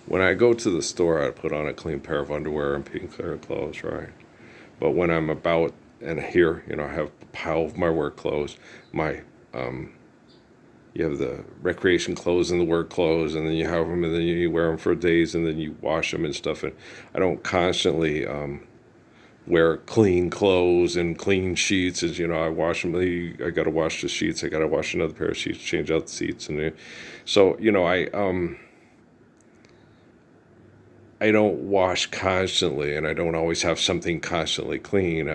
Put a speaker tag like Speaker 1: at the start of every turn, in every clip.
Speaker 1: When I go to the store, I put on a clean pair of underwear and pink clear clothes, right? But when I'm about and here, I have a pile of my work clothes, my you have the recreation clothes and the work clothes, and then you have them, and then you wear them for days, and then you wash them and stuff. And I don't constantly wear clean clothes and clean sheets. As I wash them. I got to wash the sheets. I got to wash another pair of sheets, change out the seats, and so I don't wash constantly, and I don't always have something constantly clean.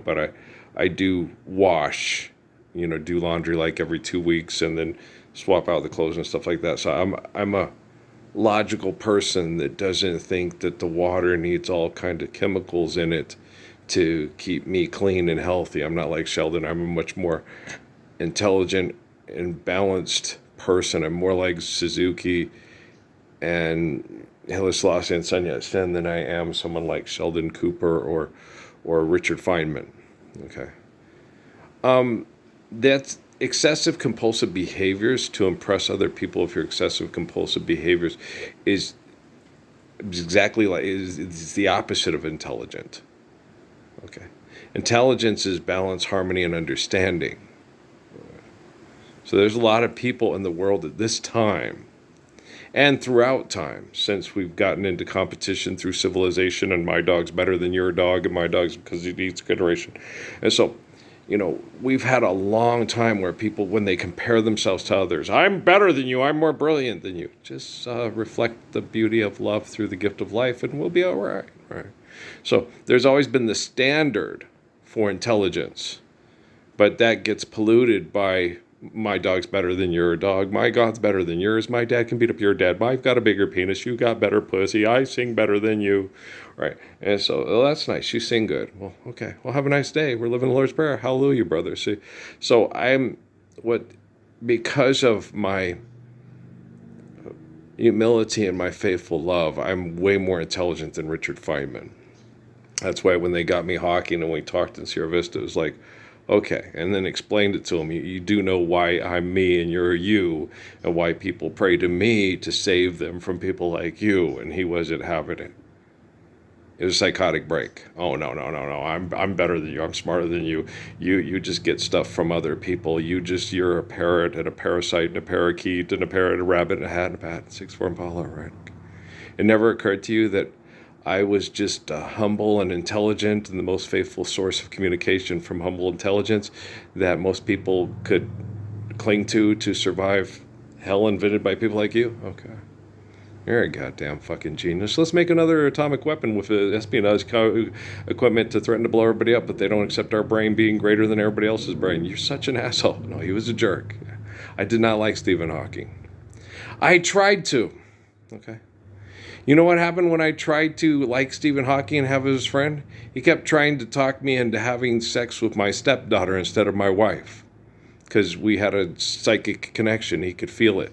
Speaker 1: But I do wash. Do laundry like every 2 weeks, and then swap out the clothes and stuff like that. So I'm a logical person that doesn't think that the water needs all kind of chemicals in it to keep me clean and healthy. I'm not like Sheldon. I'm a much more intelligent and balanced person. I'm more like Suzuki and Haile Selassie and Sun Yat-sen than I am someone like Sheldon Cooper or Richard Feynman. Okay. That's excessive compulsive behaviors to impress other people. If your excessive compulsive behaviors is exactly like is the opposite of intelligent. Okay. Intelligence is balance, harmony, and understanding. So there's a lot of people in the world at this time and throughout time, since we've gotten into competition through civilization, and my dog's better than your dog, and my dog's because he needs consideration. And so, we've had a long time where people, when they compare themselves to others, I'm better than you, I'm more brilliant than you. Just reflect the beauty of love through the gift of life, and we'll be all right. Right. So there's always been the standard for intelligence, but that gets polluted by my dog's better than your dog, my God's better than yours, my dad can beat up your dad, I've got a bigger penis, you got better pussy, I sing better than you, right? And so, that's nice, you sing good. Well, okay, well, have a nice day. We're living the Lord's Prayer. Hallelujah, brother. See, so because of my humility and my faithful love, I'm way more intelligent than Richard Feynman. That's why when they got me hawking and we talked in Sierra Vista, it was like, okay, and then explained it to him. You do know why I'm me and you're you, and why people pray to me to save them from people like you. And he wasn't having it. It was a psychotic break. Oh, no. I'm better than you. I'm smarter than you. You just get stuff from other people. You're a parrot and a parasite and a parakeet and a parrot, a rabbit, and a hat and a bat, and 6'4" Impala, right? It never occurred to you that I was just humble and intelligent and the most faithful source of communication from humble intelligence that most people could cling to survive hell invented by people like you? Okay. You're a goddamn fucking genius. Let's make another atomic weapon with espionage equipment to threaten to blow everybody up, but they don't accept our brain being greater than everybody else's brain. You're such an asshole. No, he was a jerk. I did not like Stephen Hawking. I tried to. Okay. You know what happened when I tried to like Stephen Hawking and have his friend? He kept trying to talk me into having sex with my stepdaughter instead of my wife. Because we had a psychic connection. He could feel it.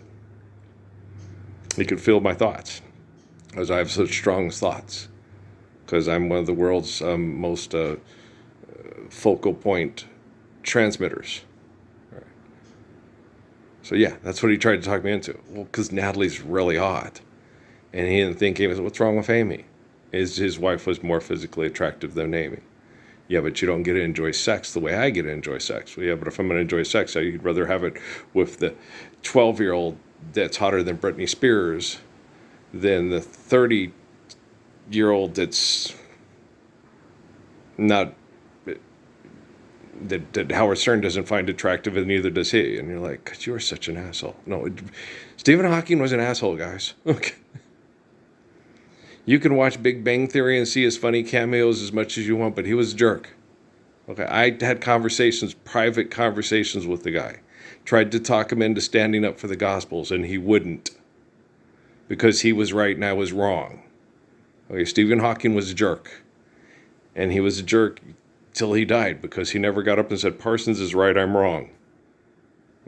Speaker 1: He could feel my thoughts. Because I have such strong thoughts. Because I'm one of the world's most focal point transmitters. Right. So yeah, that's what he tried to talk me into. Well, because Natalie's really hot. And he didn't think, what's wrong with Amy? His wife was more physically attractive than Amy. Yeah, but you don't get to enjoy sex the way I get to enjoy sex. Well, yeah, but if I'm going to enjoy sex, I'd rather have it with the 12-year-old that's hotter than Britney Spears than the 30-year-old that's not, that Howard Stern doesn't find attractive, and neither does he. And you're like, God, you're such an asshole. No, Stephen Hawking was an asshole, guys. Okay. You can watch Big Bang Theory and see his funny cameos as much as you want, but he was a jerk. Okay, I had private conversations with the guy. Tried to talk him into standing up for the Gospels, and he wouldn't. Because he was right and I was wrong. Okay, Stephen Hawking was a jerk. And he was a jerk till he died, because he never got up and said, Parsons is right, I'm wrong.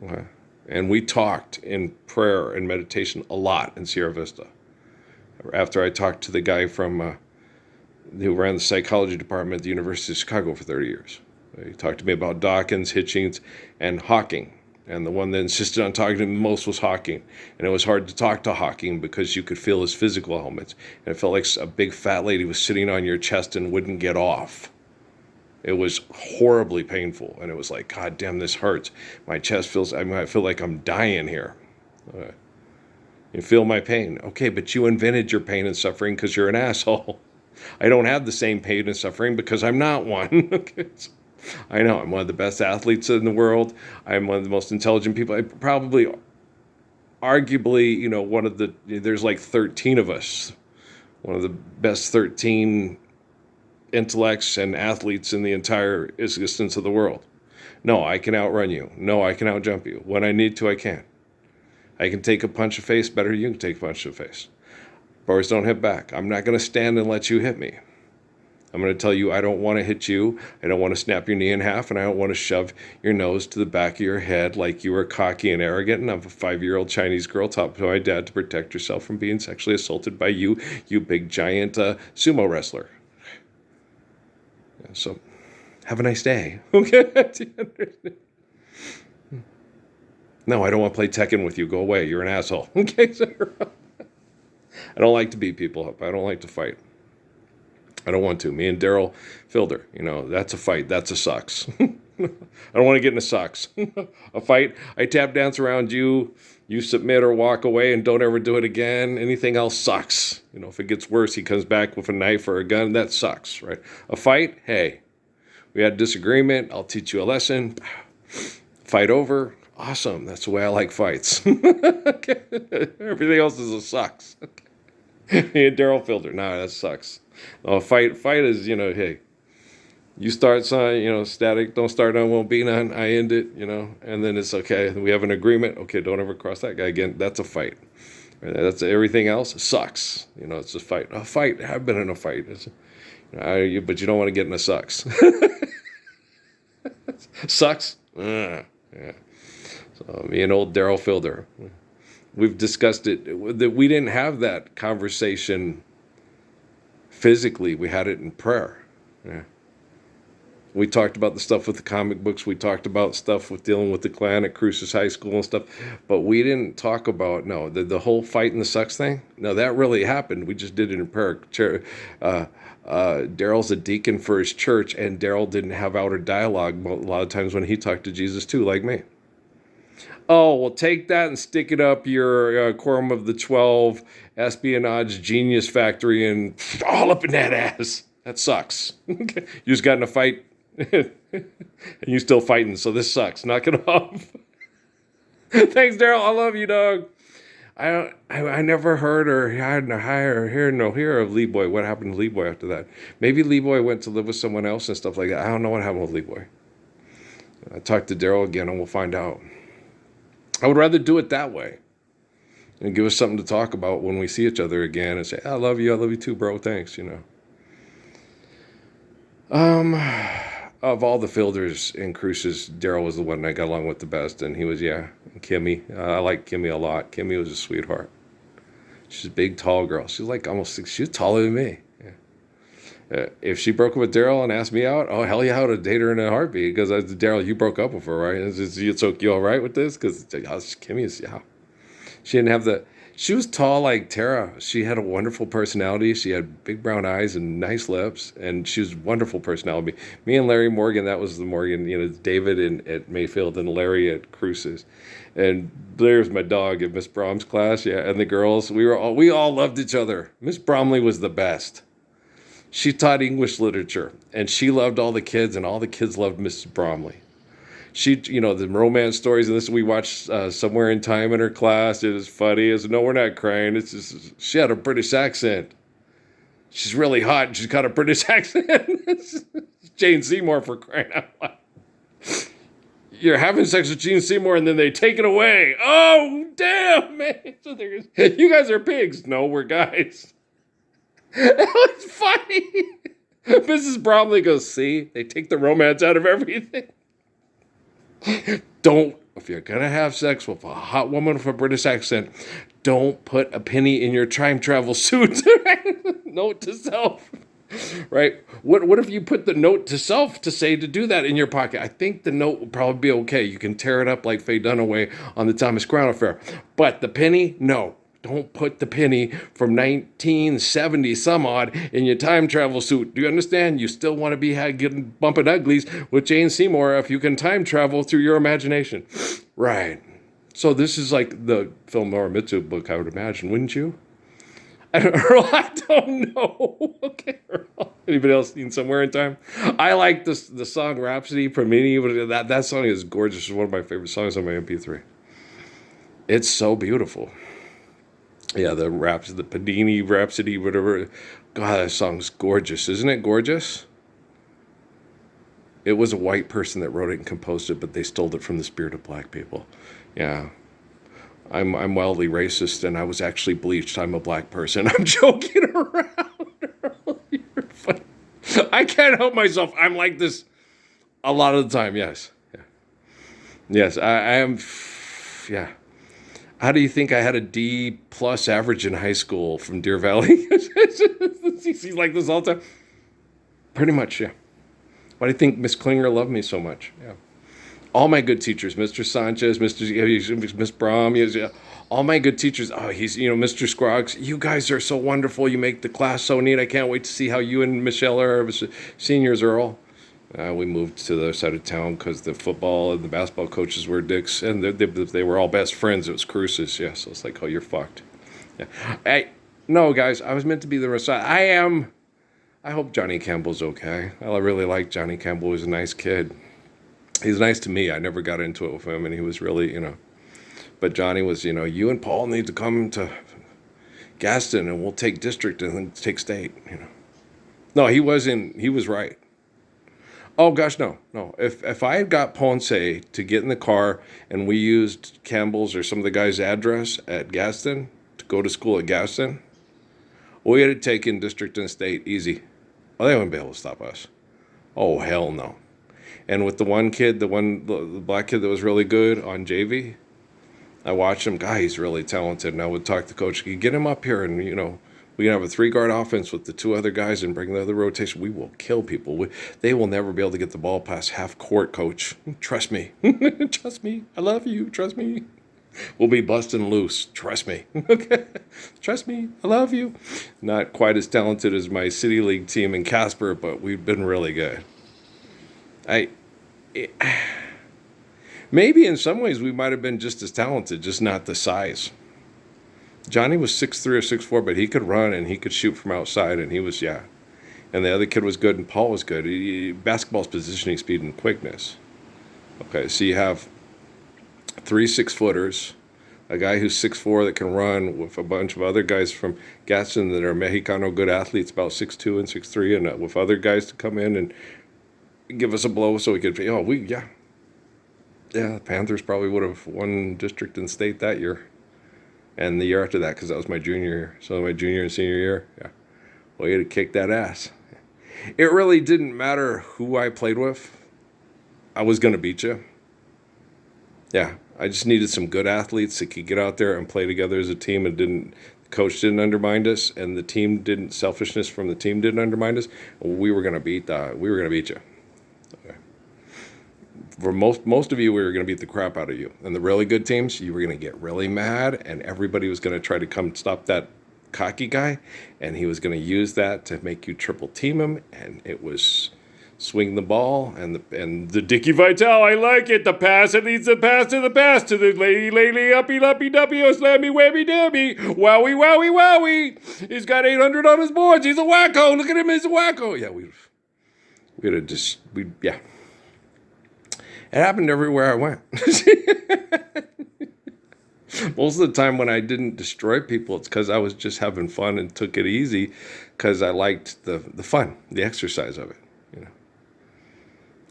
Speaker 1: Okay. And we talked in prayer and meditation a lot in Sierra Vista. After I talked to the guy from who ran the psychology department at the University of Chicago for 30 years. He talked to me about Dawkins, Hitchens, and Hawking. And the one that insisted on talking to me most was Hawking. And it was hard to talk to Hawking because you could feel his physical elements. And it felt like a big fat lady was sitting on your chest and wouldn't get off. It was horribly painful. And it was like, God damn, this hurts. My chest feels, I feel like I'm dying here. You feel my pain. Okay, but you invented your pain and suffering because you're an asshole. I don't have the same pain and suffering because I'm not one. Okay, so I know I'm one of the best athletes in the world. I'm one of the most intelligent people. I probably, arguably, there's like 13 of us. One of the best 13 intellects and athletes in the entire existence of the world. No, I can outrun you. No, I can outjump you. When I need to, I can. I can take a punch to face better than you can take a punch to face. Boys don't hit back. I'm not going to stand and let you hit me. I'm going to tell you I don't want to hit you. I don't want to snap your knee in half, and I don't want to shove your nose to the back of your head like you were cocky and arrogant. And I'm a 5-year-old Chinese girl taught by my dad to protect yourself from being sexually assaulted by you big giant sumo wrestler. Yeah, so, have a nice day. Okay. No, I don't want to play Tekken with you. Go away. You're an asshole. Okay, sir. I don't like to beat people up. I don't like to fight. I don't want to. Me and Daryl Filder, that's a fight. That's a sucks. I don't want to get in a sucks. A fight, I tap dance around you, you submit or walk away and don't ever do it again. Anything else sucks. If it gets worse, he comes back with a knife or a gun, that sucks, right? A fight, hey, we had a disagreement. I'll teach you a lesson. Fight over. Awesome. That's the way I like fights. Okay. Everything else is a sucks. Okay. Me and Daryl Filder, no, that sucks. No, fight is, hey, you start something, static, don't start none, won't be none, I end it, and then it's okay. We have an agreement. Okay, don't ever cross that guy again. That's a fight. That's everything else sucks. It's a fight. A fight. I've been in a fight. But you don't want to get in a sucks. Sucks? Yeah. So me and old Daryl Filder, we've discussed it, that we didn't have that conversation physically. We had it in prayer. Yeah. We talked about the stuff with the comic books. We talked about stuff with dealing with the Klan at Cruces High School and stuff. But we didn't talk about, the whole fight and the sucks thing. No, that really happened. We just did it in prayer. Daryl's a deacon for his church, and Daryl didn't have outer dialogue a lot of times when he talked to Jesus too, like me. Oh, well, take that and stick it up your Quorum of the 12 espionage genius factory and all up in that ass. That sucks. You just got in a fight and you still fighting, so this sucks. Knock it off. Thanks, Daryl. I love you, dog. I never heard or had no hear of Lee Boy. What happened to Lee Boy after that? Maybe Lee Boy went to live with someone else and stuff like that. I don't know what happened with Lee Boy. I talked to Daryl again and we'll find out. I would rather do it that way and give us something to talk about when we see each other again and say, I love you too, bro. Thanks, Of all the Fielders in Cruces, Daryl was the one I got along with the best, and he was, Kimmy. I like Kimmy a lot. Kimmy was a sweetheart. She's a big, tall girl. She's like almost 6. She's taller than me. Yeah. If she broke up with Daryl and asked me out, oh, hell yeah, I would have dated her in a heartbeat, because Daryl, you broke up with her, right? You all right with this? Because Kimmy is, She didn't have she was tall like Tara. She had a wonderful personality. She had big brown eyes and nice lips, and she was a wonderful personality. Me and Larry Morgan, that was the Morgan, David at Mayfield and Larry at Cruces. And there's my dog at Miss Brom's class, and the girls, we all loved each other. Miss Bromley was the best. She taught English literature, and she loved all the kids, and all the kids loved Mrs. Bromley. She, the romance stories, and this we watched Somewhere in Time in her class. It was funny. I said, no, we're not crying. It's just, she had a British accent. She's really hot, and she's got a British accent. Jane Seymour, for crying out loud. You're having sex with Gene Seymour, and then they take it away. Oh, damn, man. So you guys are pigs. No, we're guys. That was funny. Mrs. Bromley goes, see, they take the romance out of everything. If you're going to have sex with a hot woman with a British accent, don't put a penny in your time travel suit. Note to self. Right? What if you put the note to self to say to do that in your pocket? I think the note will probably be okay. You can tear it up like Faye Dunaway on the Thomas Crown Affair. But the penny, no. Don't put the penny from 1970 some odd in your time travel suit. Do you understand? You still want to be getting bumping uglies with Jane Seymour if you can time travel through your imagination. Right. So this is like the Phil Morimitsu book, I would imagine, wouldn't you? Earl, I don't know. Okay, Earl. Anybody else seen Somewhere in Time? I like the song Rhapsody, Pamini. But that song is gorgeous. It's one of my favorite songs on my MP3. It's so beautiful. Yeah, the Rhapsody, the Padini Rhapsody, whatever. God, that song's gorgeous. Isn't it gorgeous? It was a white person that wrote it and composed it, but they stole it from the spirit of black people. Yeah. I'm wildly racist, and I was actually bleached. I'm a black person. I'm joking around. You're funny. I can't help myself. I'm like this a lot of the time. Yes. Yeah. Yes, I am. Yeah. How do you think I had a D plus average in high school from Deer Valley? He's like this all the time. Pretty much, yeah. Why do you think Miss Klinger loved me so much? Yeah. All my good teachers, Mr. Sanchez, Miss Brom, all my good teachers. Oh, Mr. Scroggs. You guys are so wonderful. You make the class so neat. I can't wait to see how you and Michelle are seniors, Earl. We moved to the other side of town because the football and the basketball coaches were dicks, and they were all best friends. It was Cruces, yeah. So it's like, oh, you're fucked. Yeah. No, guys, I was meant to be the Messiah. I am. I hope Johnny Campbell's okay. I really like Johnny Campbell. He was a nice kid. He's nice to me. I never got into it with him, and he was really, But Johnny was, you and Paul need to come to Gaston, and we'll take district and then take state, No, he wasn't. He was right. Oh, gosh, no. If I had got Ponce to get in the car and we used Campbell's or some of the guys' address at Gaston to go to school at Gaston, we had to take in district and state easy. Oh, they wouldn't be able to stop us. Oh, hell no. And with the one kid, the black kid that was really good on JV, I watched him. God, he's really talented. And I would talk to coach, get him up here and, we can have a 3-guard offense with the 2 other guys and bring the other rotation. We will kill people. They will never be able to get the ball past half court, coach. Trust me. Trust me. I love you. Trust me. We'll be busting loose. Trust me. Okay. Trust me. I love you. Not quite as talented as my City League team in Casper, but we've been really good. Maybe in some ways we might have been just as talented, just not the size. Johnny was 6'3" or 6'4", but he could run and he could shoot from outside, and he was, yeah. And the other kid was good, and Paul was good. Basketball's positioning, speed, and quickness. Okay, so you have 3 6-footers, a guy who's 6'4" that can run with a bunch of other guys from Gaston that are Mexicano good athletes, about 6'2" and 6'3", and with other guys to come in and give us a blow so we could, yeah, the Panthers probably would have won district and state that year. And the year after that, because that was my junior year. So my junior and senior year, yeah. Well, you had to kick that ass. It really didn't matter who I played with. I was going to beat you. Yeah, I just needed some good athletes that could get out there and play together as a team, and the coach didn't undermine us, and the team didn't, selfishness from the team didn't undermine us. We were going to beat you. Okay. For most of you, we were going to beat the crap out of you. And the really good teams, you were going to get really mad, and everybody was going to try to come stop that cocky guy, and he was going to use that to make you triple team him, and it was swing the ball, and the Dickie Vitale, I like it, the pass, it leads the pass to the lady, uppy, duppy, oh, slammy, whammy, dammy, wowie, he's got 800 on his boards, he's a wacko, look at him, he's a wacko. Yeah, yeah. It happened everywhere I went. Most of the time when I didn't destroy people, it's because I was just having fun and took it easy because I liked the fun, the exercise of it,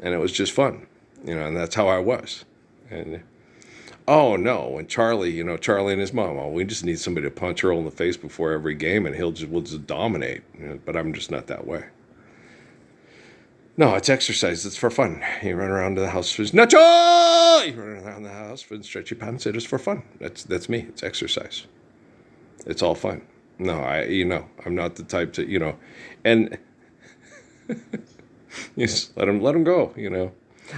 Speaker 1: And it was just fun, and that's how I was. And, oh, no, and Charlie and his mom, we just need somebody to punch Earl in the face before every game, and we'll just dominate. But I'm just not that way. No, it's exercise. It's for fun. You run around the house for nacho. You run around the house for stretchy pants. It is for fun. That's me. It's exercise. It's all fun. No, I'm not the type to, and You just let him go,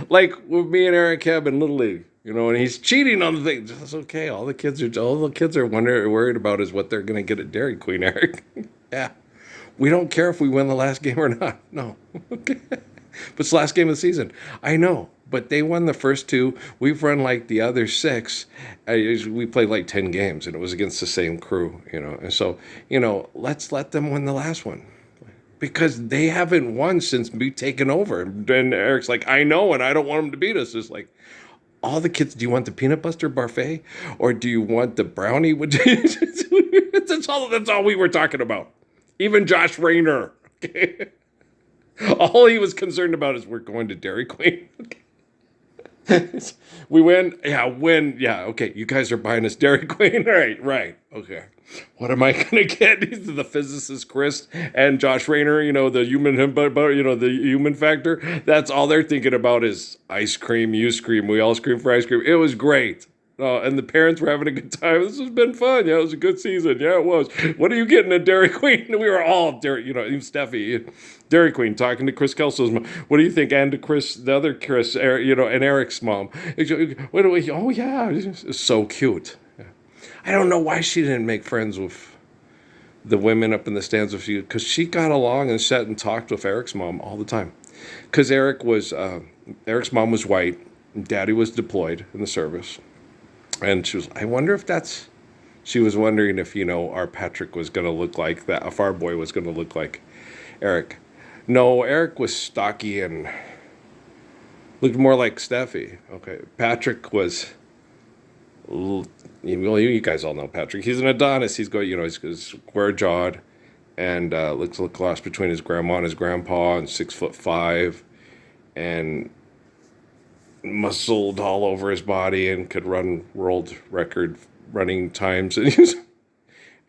Speaker 1: Like with me and Eric Hebb in Little League, and he's cheating on the thing. That's okay. All the kids are worried about is what they're gonna get at Dairy Queen, Eric. Yeah. We don't care if we win the last game or not. No. Okay. But it's the last game of the season. I know. But they won the first two. We've run like the other six. We played like 10 games, and it was against the same crew, And so, let's let them win the last one. Because they haven't won since me taking over. And Eric's like, I know, and I don't want them to beat us. It's like, all the kids, do you want the peanut butter parfait? Or do you want the brownie? That's all we were talking about. Even Josh Rayner. Okay? All he was concerned about is we're going to Dairy Queen. We win. Yeah, okay. You guys are buying us Dairy Queen. Right. Okay. What am I going to get? These are the physicist Chris and Josh Rayner, the human factor. That's all they're thinking about is ice cream, you scream, we all scream for ice cream. It was great. And the parents were having a good time. This has been fun. Yeah, it was a good season. Yeah, it was. What are you getting at Dairy Queen? We were all Dairy, even Steffi, Dairy Queen, talking to Chris Kelso's mom. What do you think? And to Chris, the other Chris, and Eric's mom. What do we? Oh yeah, it's so cute. Yeah. I don't know why she didn't make friends with the women up in the stands with you, because she got along and sat and talked with Eric's mom all the time. Because Eric's mom was white, and Daddy was deployed in the service. And she was wondering if, our Patrick was going to look like that, if our boy was going to look like Eric. No, Eric was stocky and looked more like Steffi. Okay. Patrick was, well, you guys all know Patrick. He's an Adonis. He's square jawed and looks a cross between his grandma and his grandpa, and 6'5", and muscled all over his body, and could run world record running times, and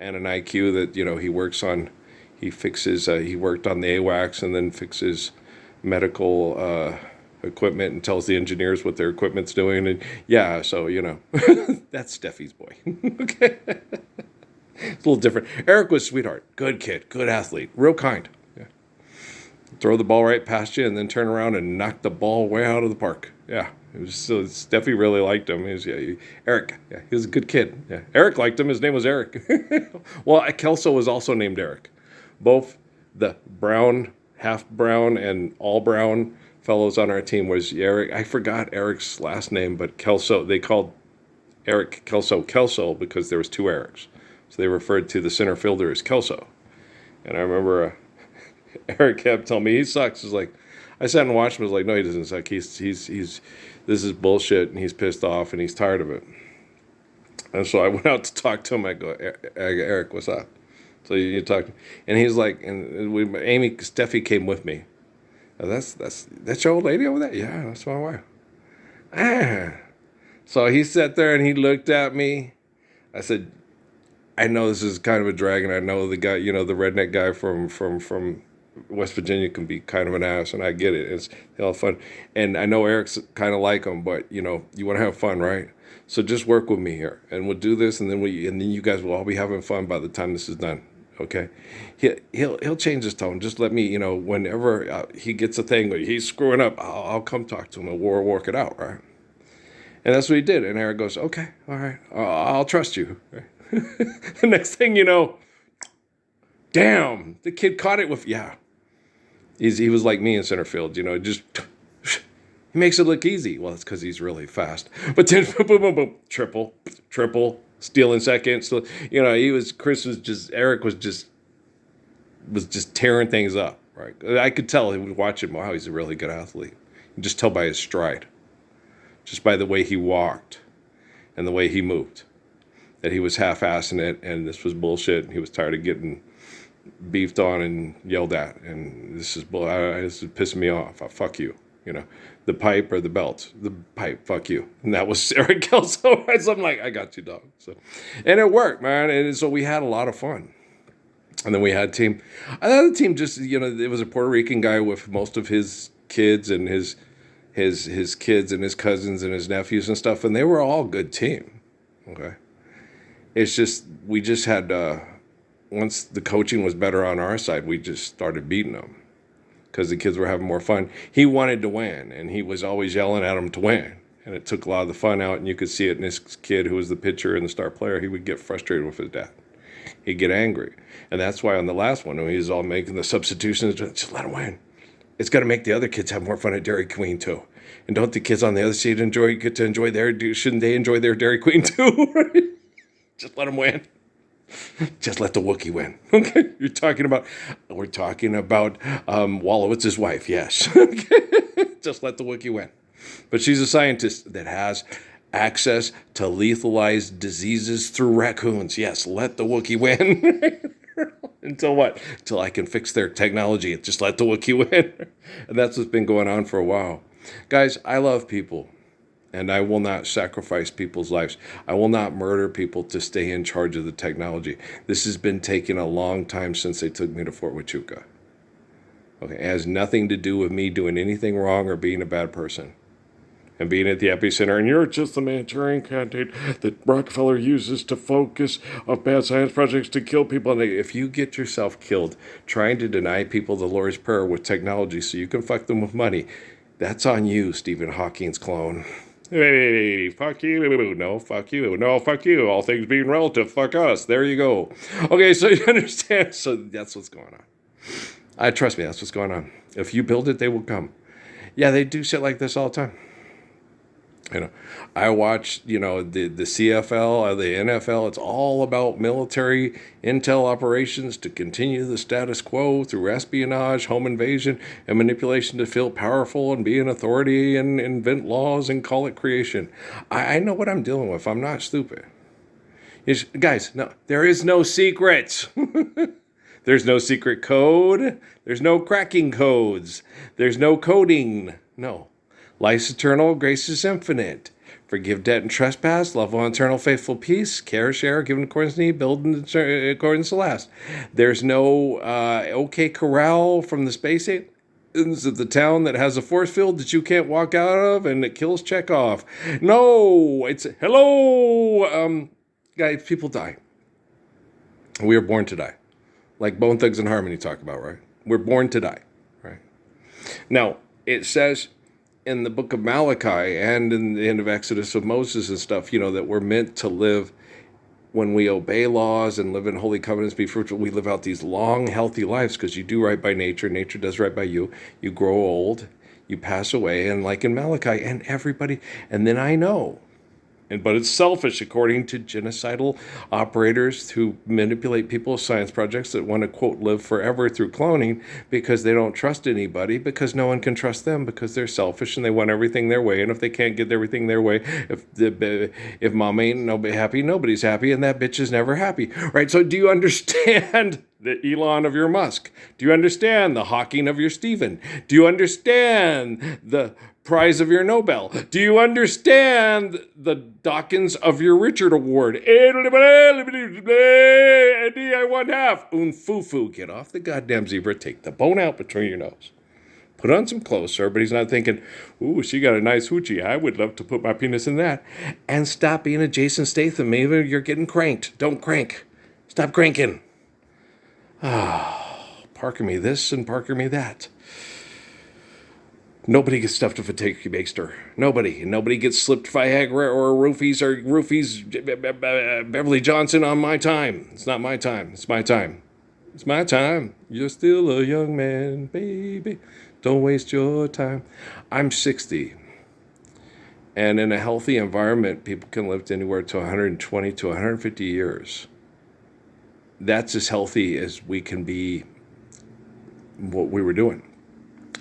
Speaker 1: an IQ that he works on. He worked on the AWACS and then fixes medical equipment and tells the engineers what their equipment's doing, and yeah, so that's Steffi's boy. Okay. It's a little different. Eric was a sweetheart, good kid, good athlete, real kind. Yeah. Throw the ball right past you and then turn around and knock the ball way out of the park. Yeah, it was so Steffi really liked him. Eric. Yeah, he was a good kid. Yeah, Eric liked him. His name was Eric. Well, Kelso was also named Eric. Both the brown, half brown, and all brown fellows on our team was Eric. I forgot Eric's last name, but Kelso. They called Eric Kelso because there was two Erics, so they referred to the center fielder as Kelso. And I remember Eric kept telling me he sucks. It's like, I sat and watched him. I was like, no, he doesn't suck. He's this is bullshit, and he's pissed off, and he's tired of it. And so I went out to talk to him. I go, Eric, what's up? So you talk, and he's like, Steffi came with me. That's your old lady over there? Yeah, that's my wife. So he sat there and he looked at me. I said, I know this is kind of a drag, and I know the guy, the redneck guy from West Virginia can be kind of an ass, and I get it. It's fun. And I know Eric's kind of like him, but you want to have fun, right? So just work with me here, and we'll do this, and then you guys will all be having fun by the time this is done. Okay, he'll change his tone. Just let me, whenever he gets a thing or he's screwing up, I'll come talk to him and we'll work it out, right? And that's what he did. And Eric goes, okay, all right, I'll trust you. The next thing you know, damn, the kid caught it with, yeah. He was like me in center field, just, he makes it look easy. Well, it's because he's really fast. But then, boom, boom, boom, triple, stealing second. So, Eric was just tearing things up, right? I could tell, he would watch him, wow, he's a really good athlete. You can just tell by his stride, just by the way he walked and the way he moved, that he was half-assing it, and this was bullshit, and he was tired of getting beefed on and yelled at, and this is pissing me off. Fuck you, the pipe or the belt. The pipe, fuck you. And that was Eric Kelso. So I'm like, I got you, dog. So, and it worked, man. And so we had a lot of fun. And then we had another team. Just it was a Puerto Rican guy with most of his kids and his kids and his cousins and his nephews and stuff, and they were all good team. Okay, it's just we just had. Once the coaching was better on our side, we just started beating them. because the kids were having more fun. He wanted to win, and he was always yelling at them to win. And it took a lot of the fun out, and you could see it in this kid who was the pitcher and the star player. He would get frustrated with his dad. He'd get angry. And that's why on the last one, when he was all making the substitutions, just let him win. It's going to make the other kids have more fun at Dairy Queen, too. And don't the kids on the other side get to enjoy shouldn't they enjoy their Dairy Queen, too? Just let them win. Just let the Wookiee win. Okay, we're talking about Wolowitz's wife. Yes. Just let the Wookiee win. But she's a scientist that has access to lethalized diseases through raccoons. Yes, let the Wookiee win. Until what? Until I can fix their technology. Just let the Wookiee win. And that's what's been going on for a while. Guys, I love people. And I will not sacrifice people's lives. I will not murder people to stay in charge of the technology. This has been taking a long time since they took me to Fort Huachuca. Okay, it has nothing to do with me doing anything wrong or being a bad person. And being at the epicenter, and you're just the Manchurian candidate that Rockefeller uses to focus on bad science projects to kill people. And if you get yourself killed trying to deny people the Lord's Prayer with technology so you can fuck them with money, that's on you, Stephen Hawking's clone. Hey, fuck you. No, fuck you. No, fuck you. All things being relative, fuck us. There you go. Okay, so you understand. So that's what's going on. Trust me, that's what's going on. If you build it, they will come. Yeah, they do shit like this all the time. I watch, the CFL or the NFL. It's all about military intel operations to continue the status quo through espionage, home invasion, and manipulation to feel powerful and be an authority and invent laws and call it creation. I know what I'm dealing with. I'm not stupid. Guys, no, there is no secret. There's no secret code. There's no cracking codes. There's no coding. No. Life's eternal, grace is infinite. Forgive debt and trespass, love all eternal, faithful peace, care, share, give in accordance to need, build in accordance to last. There's no OK Corral from the space aliens of the town that has a force field that you can't walk out of and it kills Chekhov. No, it's hello. Guys, people die. We are born to die. Like Bone Thugs and Harmony talk about, right? We're born to die, right? Now, it says in the book of Malachi and in the end of Exodus of Moses and stuff, that we're meant to live when we obey laws and live in holy covenants, be fruitful. We live out these long, healthy lives because you do right by nature. Nature does right by you. You grow old, you pass away, and like in Malachi and everybody. And then I know. But it's selfish, according to genocidal operators who manipulate people's science projects that want to, quote, live forever through cloning because they don't trust anybody, because no one can trust them, because they're selfish and they want everything their way. And if they can't get everything their way, if mom ain't happy, nobody's happy, and that bitch is never happy. Right? So do you understand the Elon of your Musk? Do you understand the Hawking of your Stephen? Do you understand the prize of your Nobel? Do you understand the Dawkins of your Richard Award? Eddie, I want half. Un foo-foo. Get off the goddamn zebra. Take the bone out between your nose. Put on some clothes, sir, but he's not thinking, ooh, she got a nice hoochie. I would love to put my penis in that. And stop being a Jason Statham. Maybe you're getting cranked. Don't crank. Stop cranking. Parker me this and Parker me that. Nobody gets stuffed with a Takey Bakester. Nobody gets slipped Viagra or roofies Beverly Johnson on my time. It's not my time. It's my time. It's my time. You're still a young man, baby. Don't waste your time. I'm 60. And in a healthy environment, people can live to anywhere to 120 to 150 years. That's as healthy as we can be what we were doing.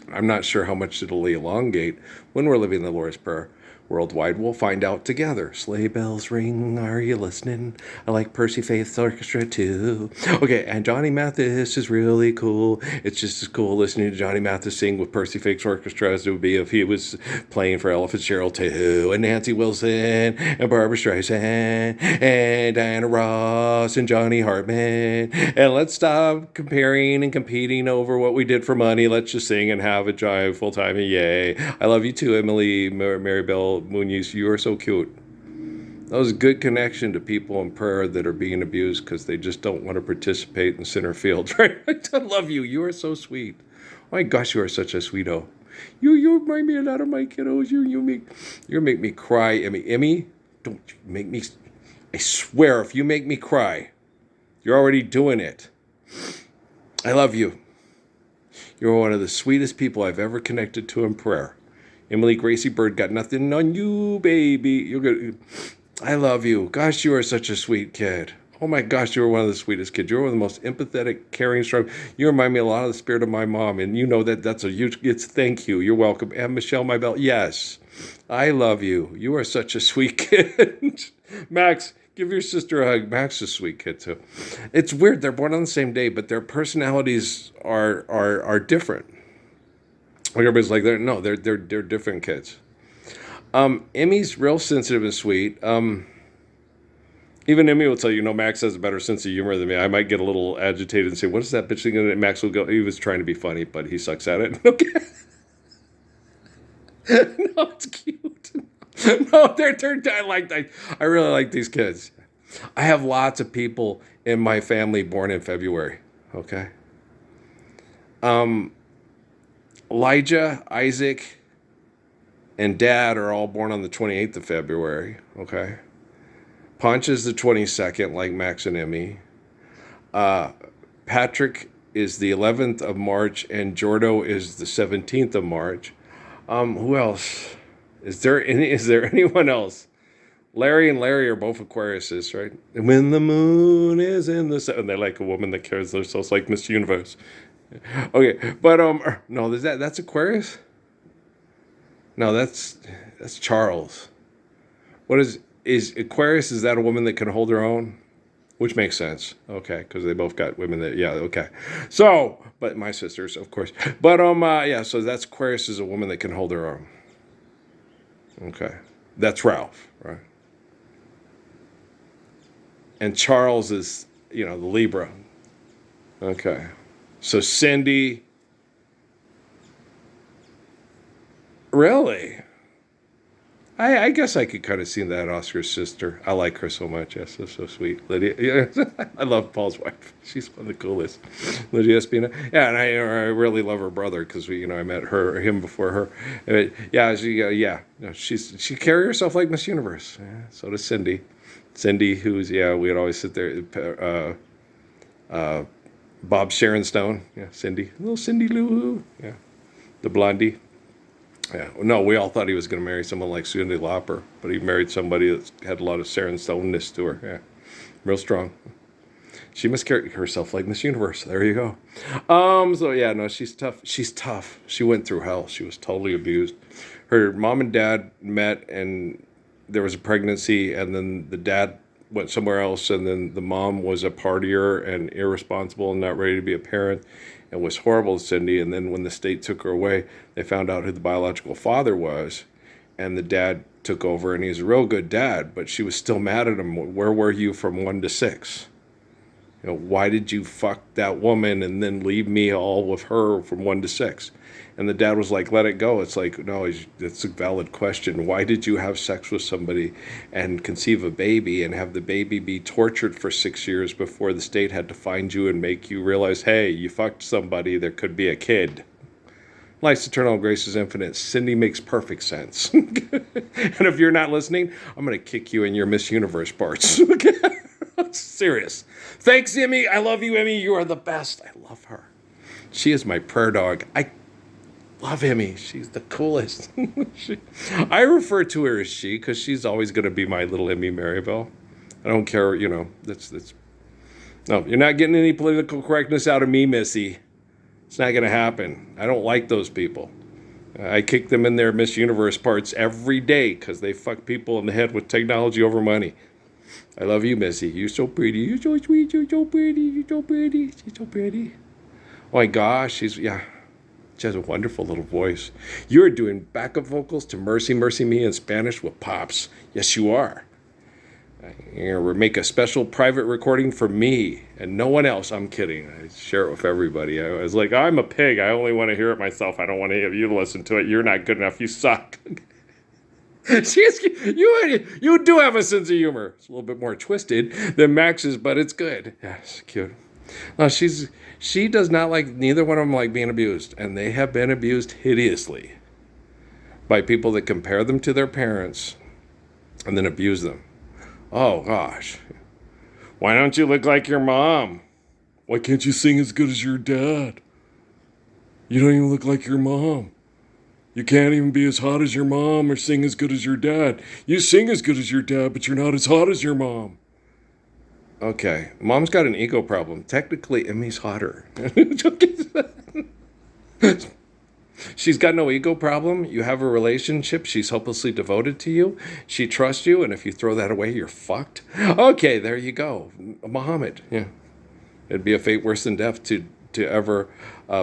Speaker 1: I'm not sure how much it'll elongate when we're living the Lord's Prayer worldwide. We'll find out together. Sleigh bells ring, are you listening? I like Percy Faith's orchestra too. Okay, and Johnny Mathis is really cool. It's just as cool listening to Johnny Mathis sing with Percy Faith's orchestra as it would be if he was playing for Ella Fitzgerald too, and Nancy Wilson, and Barbara Streisand, and Diana Ross, and Johnny Hartman. And let's stop comparing and competing over what we did for money. Let's just sing and have a drive full time. Yay. I love you too, Emily Maribel Munoz. You are so cute. That was a good connection to people in prayer that are being abused because they just don't want to participate in center field. Right? I love you. You are so sweet. Oh my gosh, you are such a sweeto. You remind me a lot of my kiddos. You make me cry, Emmy. Emmy, don't you make me. I swear, if you make me cry, you're already doing it. I love you. You're one of the sweetest people I've ever connected to in prayer. Emily Gracie Bird got nothing on you, baby. You're good. I love you. Gosh, you are such a sweet kid. Oh my gosh, you are one of the sweetest kids. You're one of the most empathetic, caring, strong. You remind me a lot of the spirit of my mom, and you know that's a huge. It's thank you. You're welcome. And Michelle Mybell, yes, I love you. You are such a sweet kid. Max, give your sister a hug. Max is a sweet kid too. It's weird. They're born on the same day, but their personalities are different. Like everybody's like, they're different kids. Emmy's real sensitive and sweet. Even Emmy will tell you, Max has a better sense of humor than me. I might get a little agitated and say, what is that bitch thing? And Max will go, he was trying to be funny, but he sucks at it. Okay. No, it's cute. No, I really like these kids. I have lots of people in my family born in February. Okay. Elijah, Isaac, and Dad are all born on the 28th of February. Okay. Punch is the 22nd, like Max and Emmy. Patrick is the 11th of March, and Jordo is the 17th of March. Who else? Is there anyone else? Larry and Larry are both Aquariuses, right? And when the moon is in the sun, and they're like a woman that carries themselves like Miss Universe. Okay, but no, that's Aquarius? No, that's Charles. What is Aquarius? Is that a woman that can hold her own? Which makes sense. Okay, because they both got women that, yeah, okay. So, but my sisters, of course. But yeah, so that's Aquarius is a woman that can hold her own. Okay. That's Ralph, right? And Charles is, the Libra. Okay. So Cindy. Really? I guess I could kind of see that Oscar's sister. I like her so much. Yes, that's so sweet. Lydia. Yeah, I love Paul's wife. She's one of the coolest. Lydia Espina. Yeah, and I really love her brother because I met him before her. Yeah, she carry herself like Miss Universe. Yeah, so does Cindy. Cindy, who's we'd always sit there. Bob Sharon Stone. Yeah, Cindy. Little Cindy Lou. Yeah, the blondie. Yeah, no, we all thought he was going to marry someone like Cyndi Lauper, but he married somebody that had a lot of Sharon Stone-ness to her. Yeah, real strong. She must carry herself like Miss Universe. There you go. So yeah, no, she's tough. She's tough. She went through hell. She was totally abused. Her mom and dad met, and there was a pregnancy, and then the dad went somewhere else, and then the mom was a partier and irresponsible and not ready to be a parent. And was horrible to Cindy. And then when the state took her away, they found out who the biological father was. And the dad took over, and he's a real good dad, but she was still mad at him. Where were you from 1 to 6? Why did you fuck that woman and then leave me all with her from 1 to 6? And the dad was like, let it go. It's like, no, it's a valid question. Why did you have sex with somebody and conceive a baby and have the baby be tortured for 6 years before the state had to find you and make you realize, hey, you fucked somebody, there could be a kid? Life's eternal, grace is infinite. Cindy makes perfect sense. And if you're not listening, I'm going to kick you in your Miss Universe parts. Serious. Thanks, Emmy. I love you, Emmy. You are the best. I love her. She is my prayer dog. I love Emmy. She's the coolest. I refer to her as she because she's always going to be my little Emmy Maribel. I don't care, that's no, you're not getting any political correctness out of me, Missy. It's not going to happen. I don't like those people. I kick them in their Miss Universe parts every day because they fuck people in the head with technology over money. I love you, Missy. You're so pretty. You're so sweet. You're so pretty. You're so pretty. She's so pretty. Oh my gosh, she has a wonderful little voice. You're doing backup vocals to Mercy, Mercy Me in Spanish with Pops. Yes, you are. You're going to make a special private recording for me and no one else. I'm kidding. I share it with everybody. I was like, I'm a pig. I only want to hear it myself. I don't want any of you to listen to it. You're not good enough. You suck. You do have a sense of humor. It's a little bit more twisted than Max's, but it's good. Yes, cute. No, she does not like, neither one of them like being abused, and they have been abused hideously by people that compare them to their parents and then abuse them. Oh gosh. Why don't you look like your mom? Why can't you sing as good as your dad? You don't even look like your mom. You can't even be as hot as your mom or sing as good as your dad. You sing as good as your dad, but you're not as hot as your mom. Okay, mom's got an ego problem. Technically, Emmy's hotter. She's got no ego problem. You have a relationship. She's hopelessly devoted to you. She trusts you, and if you throw that away, you're fucked. Okay, there you go. Muhammad. Yeah. It'd be a fate worse than death to ever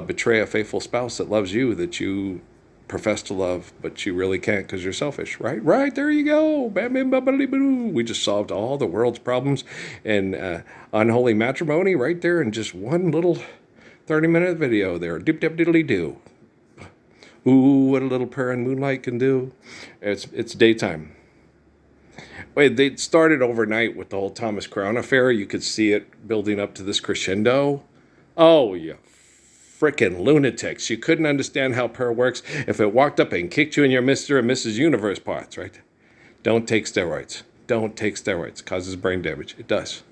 Speaker 1: betray a faithful spouse that loves you, that you profess to love, but you really can't because you're selfish, right? Right, there you go. We just solved all the world's problems in unholy matrimony right there in just one little 30-minute video there. Doop dip diddly doo. Ooh, what a little prayer in moonlight can do. It's daytime. Wait, they started overnight with the whole Thomas Crown affair. You could see it building up to this crescendo. Oh, you frickin' lunatics. You couldn't understand how prayer works if it walked up and kicked you in your Mr. and Mrs. Universe parts, right? Don't take steroids. Don't take steroids. It causes brain damage. It does.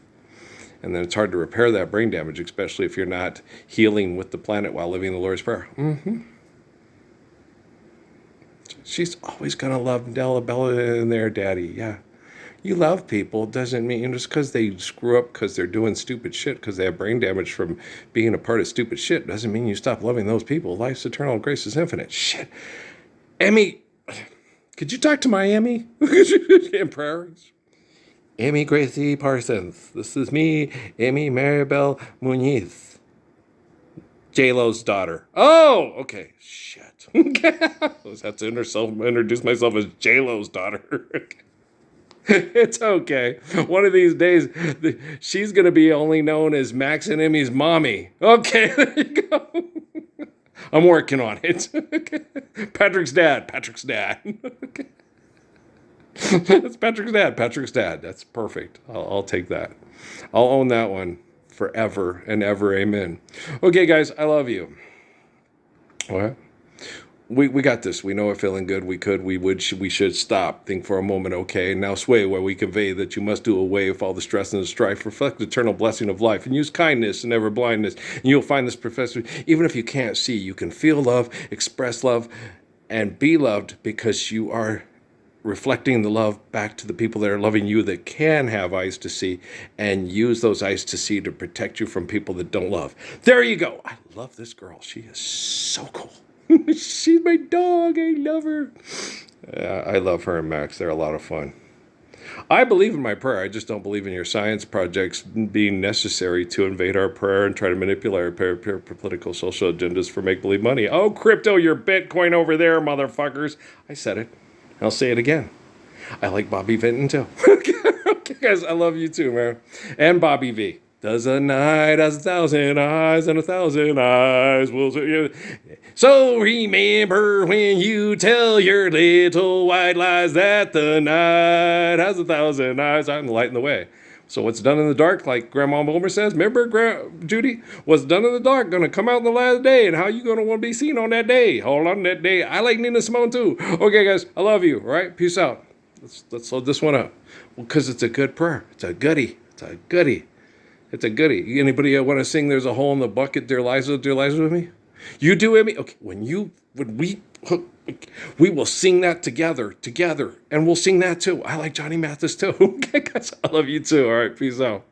Speaker 1: And then it's hard to repair that brain damage, especially if you're not healing with the planet while living the Lord's Prayer. She's always going to love Bella and their daddy. Yeah. You love people doesn't mean just because they screw up because they're doing stupid shit because they have brain damage from being a part of stupid shit doesn't mean you stop loving those people. Life's eternal, grace is infinite. Shit. Emmy, could you talk to my Emmy in prayers? Emmy Gracie Parsons. This is me, Emmy Maribel Muñiz. J-Lo's daughter. Oh, okay. Shit. I always have to introduce myself as J-Lo's daughter. It's okay. One of these days, she's going to be only known as Max and Emmy's mommy. Okay, there you go. I'm working on it. Okay. Patrick's dad. Okay. That's Patrick's dad. That's perfect. I'll take that. I'll own that one forever and ever. Amen. Okay, guys, I love you. What? We got this. We know we're feeling good. We should stop. Think for a moment, okay? Now sway where we convey that you must do away with all the stress and the strife. Reflect the eternal blessing of life and use kindness and never blindness. And you'll find this, Professor, even if you can't see, you can feel love, express love, and be loved because you are reflecting the love back to the people that are loving you that can have eyes to see, and use those eyes to see to protect you from people that don't love. There you go. I love this girl. She is so cool. She's my dog. I love her. I love her and Max. They're a lot of fun. I believe in my prayer. I just don't believe in your science projects being necessary to invade our prayer and try to manipulate our political, social agendas for make-believe money. Oh, crypto, your Bitcoin over there, motherfuckers. I said it. I'll say it again. I like Bobby Vinton too. Okay, guys, I love you too, man. And Bobby V. Does a night has 1,000 eyes, and 1,000 eyes will see you. So remember when you tell your little white lies that the night has 1,000 eyes. I'm lighting the way. So what's done in the dark, like Grandma Wilmer says, remember, Judy, what's done in the dark going to come out in the last day, and how you going to want to be seen on that day? Hold on that day. I like Nina Simone too. Okay, guys, I love you. All right, peace out. Let's load this one up. Well, because it's a good prayer. It's a goodie. Anybody want to sing "There's a Hole in the Bucket"? Dear Liza with me. You do, Emmy. Okay, when we will sing that together, and we'll sing that too. I like Johnny Mathis too. Okay, guys, I love you too. All right, peace out.